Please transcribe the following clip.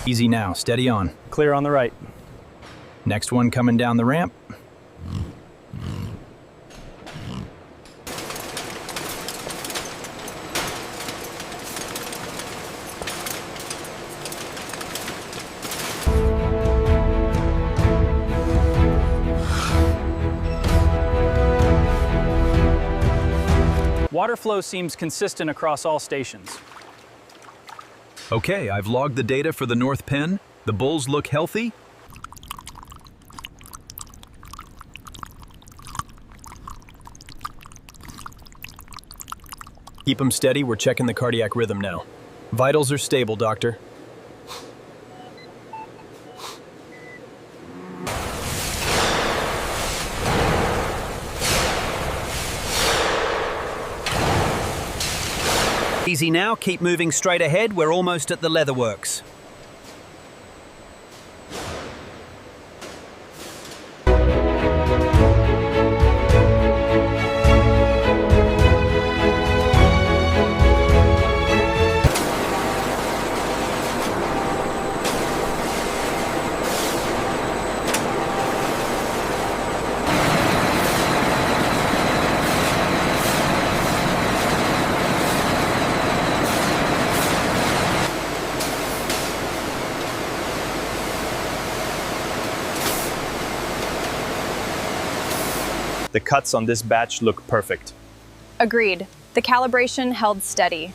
Easy now, steady on. Clear on the right. Next one coming down the ramp. Water flow seems consistent across all stations. Okay, I've logged the data for the north pen. The bulls look healthy. Keep them steady, we're checking the cardiac rhythm now. Vitals are stable, doctor. Easy now, keep moving straight ahead, we're almost at the leatherworks. The cuts on this batch look perfect. Agreed. The calibration held steady.